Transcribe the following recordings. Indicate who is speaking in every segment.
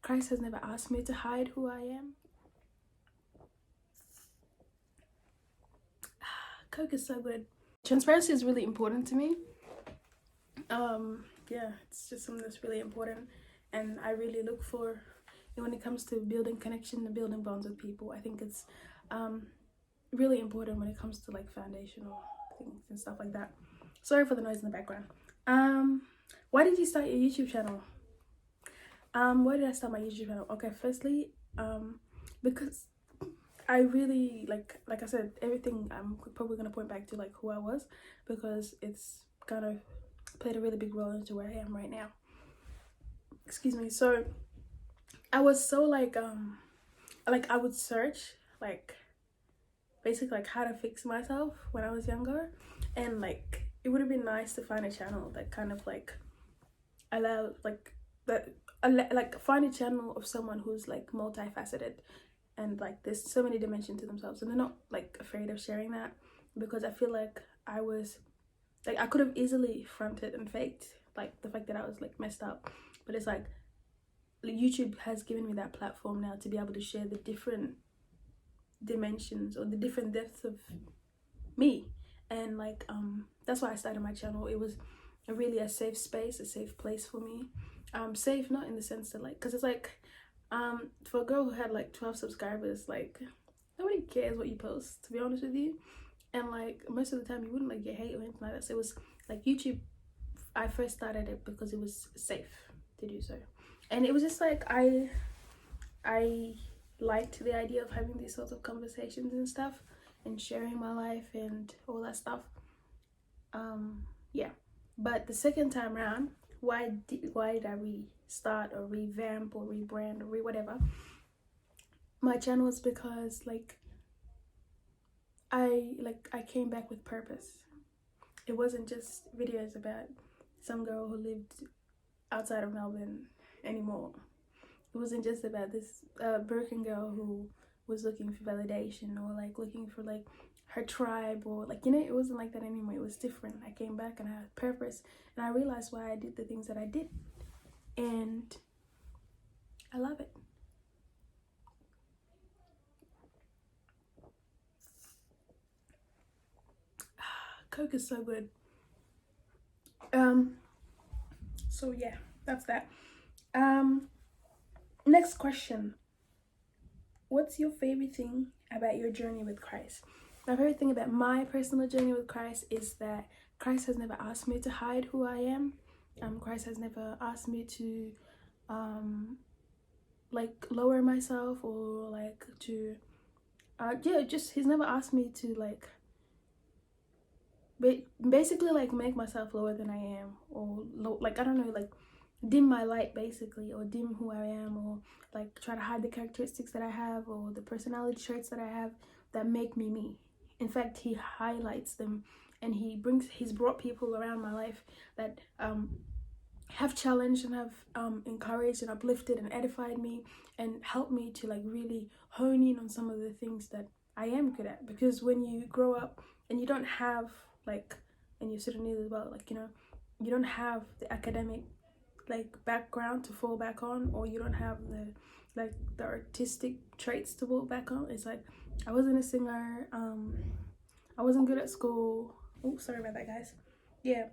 Speaker 1: Christ has never asked me to hide who I am. Coke is so good. Transparency is really important to me. Yeah, it's just something that's really important, and I really look for when it comes to building connection and building bonds with people. I think it's really important when it comes to like foundational things and stuff like that. Sorry for the noise in the background. Why did you start your YouTube channel? Why did I start my YouTube channel? Okay, firstly, because I really like I said, everything I'm probably gonna point back to like who I was, because it's kind of played a really big role into where I am right now. Excuse me. So I was so like I would search like basically like how to fix myself when I was younger, and like it would have been nice to find a channel that kind of like allow like that like find a channel of someone who's like multifaceted, and like there's so many dimensions to themselves, and they're not like afraid of sharing that, because I feel like I was like I could have easily fronted and faked like the fact that I was like messed up, but it's like YouTube has given me that platform now to be able to share the different dimensions or the different depths of me, and like that's why I started my channel. It was really a safe space, a safe place for me. Safe not in the sense that like, because it's like for a girl who had like 12 subscribers, like nobody cares what you post, to be honest with you, and like most of the time you wouldn't like get hate or anything like that. So it was like YouTube, I first started it because it was safe to do so, and it was just like I liked the idea of having these sorts of conversations and stuff and sharing my life and all that stuff. Yeah, but the second time around, why did I restart or revamp or rebrand or whatever my channel? Is because like I came back with purpose. It wasn't just videos about some girl who lived outside of Melbourne anymore. It wasn't just about this broken girl who was looking for validation or like looking for like her tribe, or like, you know, it wasn't like that anymore. It was different. I came back and I had purpose, and I realized why I did the things that I did, and I love it. Coke is so good. So yeah, that's that. Next question. What's your favorite thing about your journey with Christ? My favorite thing about my personal journey with Christ is that Christ has never asked me to hide who I am. Christ has never asked me to like lower myself, or like to yeah, just he's never asked me to like basically like make myself lower than I am, or like I don't know, like dim my light basically, or dim who I am, or like try to hide the characteristics that I have or the personality traits that I have that make me me. In fact, he highlights them, and he's brought people around my life that have challenged and have encouraged and uplifted and edified me, and helped me to like really hone in on some of the things that I am good at. Because when you grow up and you don't have like, and you're Sudanese as well, like, you know, you don't have the academic like background to fall back on, or you don't have the like the artistic traits to fall back on. It's like I wasn't a singer, I wasn't good at school. Oh, sorry about that, guys. Yeah,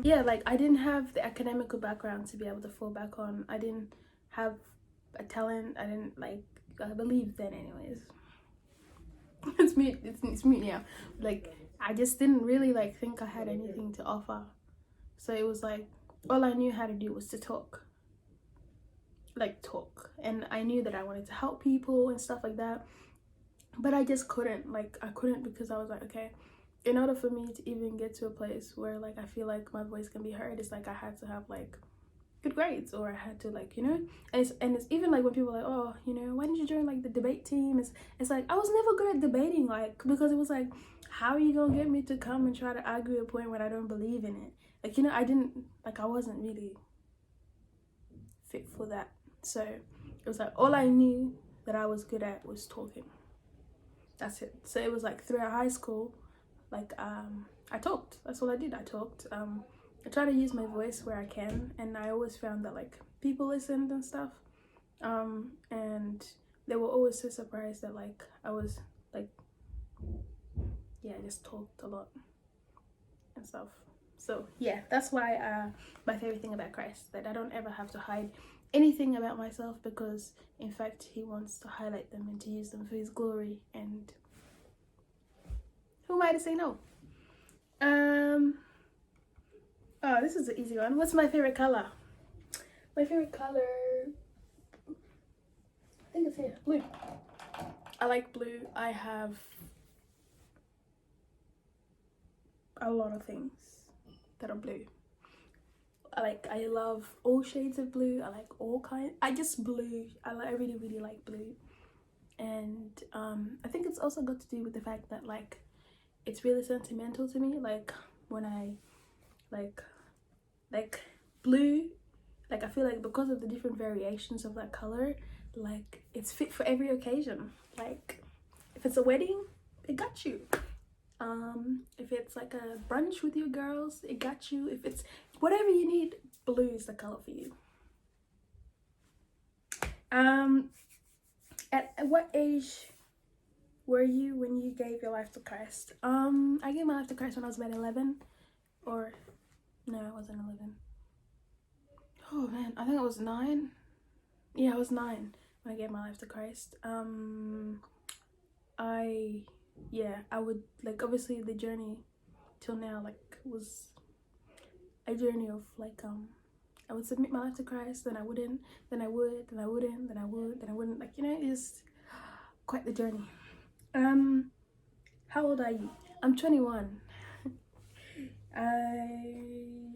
Speaker 1: yeah, like I didn't have the academical background to be able to fall back on. I didn't have a talent. I didn't like, I believe then anyways. It's mute, it's mute now. Like I just didn't really like think I had anything to offer. So it was like all I knew how to do was to talk. And I knew that I wanted to help people and stuff like that, but I just couldn't, like I couldn't, because I was like, okay, in order for me to even get to a place where like I feel like my voice can be heard, it's like I had to have like good grades, or I had to like, you know, and it's even like when people are like, oh, you know, why didn't you join like the debate team? It's like I was never good at debating, like, because it was like, how are you gonna get me to come and try to argue a point when I don't believe in it? Like, you know, I wasn't really fit for that. So it was like all I knew that I was good at was talking. That's it. So it was like throughout high school, like I talked. That's all I did. I talked. I try to use my voice where I can, and I always found that like people listened and stuff. and they were always so surprised that like I was like, yeah, I just talked a lot and stuff. So yeah, that's why my favorite thing about Christ, that I don't ever have to hide anything about myself, because in fact he wants to highlight them and to use them for his glory, and who am I to say no? Oh, this is an easy one. What's my favorite color? My favorite color, I think it's here, blue. I like blue. I have a lot of things that are blue. I love all shades of blue. I like all kinds. I really, really like blue. And I think it's also got to do with the fact that like it's really sentimental to me. Like when I like blue, like I feel like because of the different variations of that color, like it's fit for every occasion. Like if it's a wedding, it got you. If it's like a brunch with your girls, it got you. If it's whatever you need, blue is the color for you. At what age were you when you gave your life to Christ? I gave my life to Christ when I was about 11, or no, I wasn't 11. Oh man, I think I was 9. Yeah, I was 9 when I gave my life to Christ. I would like, obviously the journey till now like was a journey of like I would submit my life to Christ, then I wouldn't, then I would, then I wouldn't, then I would, then I wouldn't, like, you know, it's quite the journey. How old are you? I'm 21.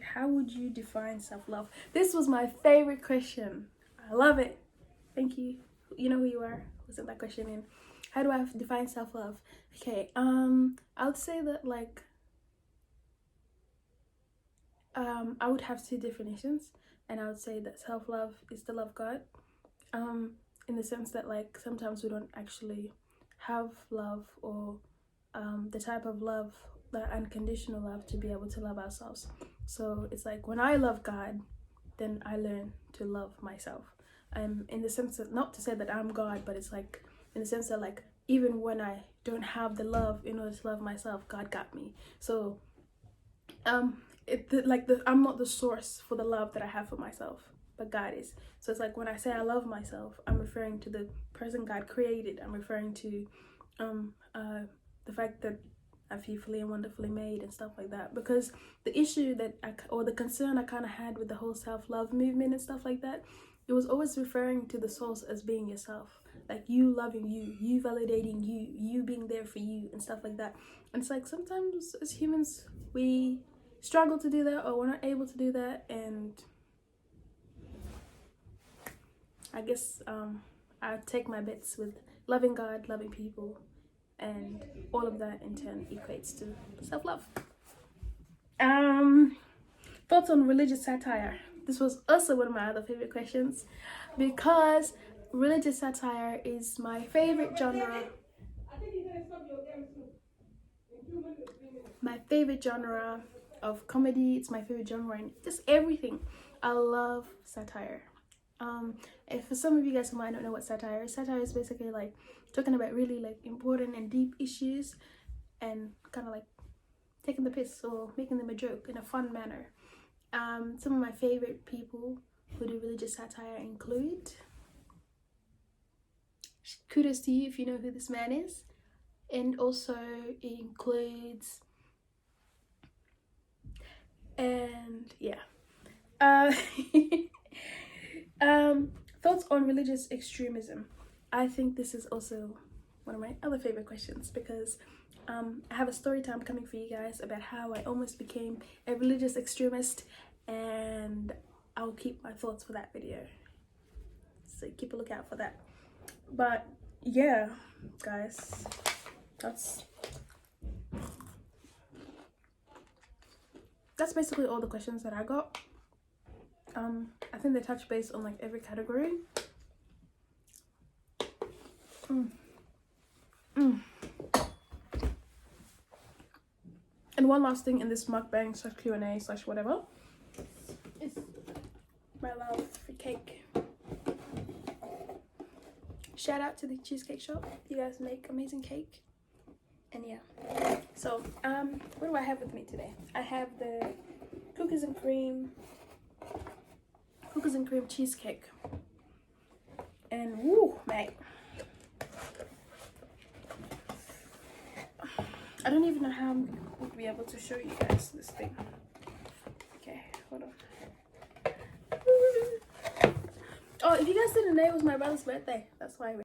Speaker 1: How would you define self-love? This was my favorite question. I love it. Thank you. You know who you are. Who sent that question in? How do I define self-love? Okay, I would say that like I would have 2 definitions, and I would say that self-love is to love God, in the sense that like sometimes we don't actually have love, or the type of love, that unconditional love, to be able to love ourselves. So it's like when I love God, then I learn to love myself. In the sense that, not to say that I'm God, but it's like in the sense that like even when I don't have the love in order to love myself, God got me. So I'm not the source for the love that I have for myself, but God is. So it's like when I say I love myself, I'm referring to the person God created. I'm referring to the fact that I'm fearfully and wonderfully made and stuff like that. Because the issue that or the concern I kind of had with the whole self-love movement and stuff like that, it was always referring to the source as being yourself, like you loving you validating you being there for you and stuff like that. And it's like sometimes as humans we struggle to do that, or we're not able to do that, and I guess I take my bets with loving God, loving people, and all of that in turn equates to self-love. Thoughts on religious satire? This was also one of my other favorite questions, because religious satire is my favorite genre. My favorite genre of comedy. It's my favorite genre in just everything. I love satire. If for some of you guys who might not know what satire is basically like talking about really like important and deep issues and kind of like taking the piss or making them a joke in a fun manner. Some of my favorite people who do religious satire include, kudos to you if you know who this man is, and also it includes, and yeah, thoughts on religious extremism. I think this is also one of my other favorite questions, because I have a story time coming for you guys about how I almost became a religious extremist, and I'll keep my thoughts for that video, so keep a lookout for that. But yeah, guys, that's basically all the questions that I got. I think they touch base on like every category. And one last thing in this mukbang / Q&A / whatever is my love for cake. shout out to the cheesecake shop. You guys make amazing cake. And yeah, so what do I have with me today? I have the cookies and cream cheesecake, and woo, mate, I don't even know how I'm going to be able to show you guys this thing. Okay, hold on. Oh, if you guys didn't know, it was my brother's birthday. That's why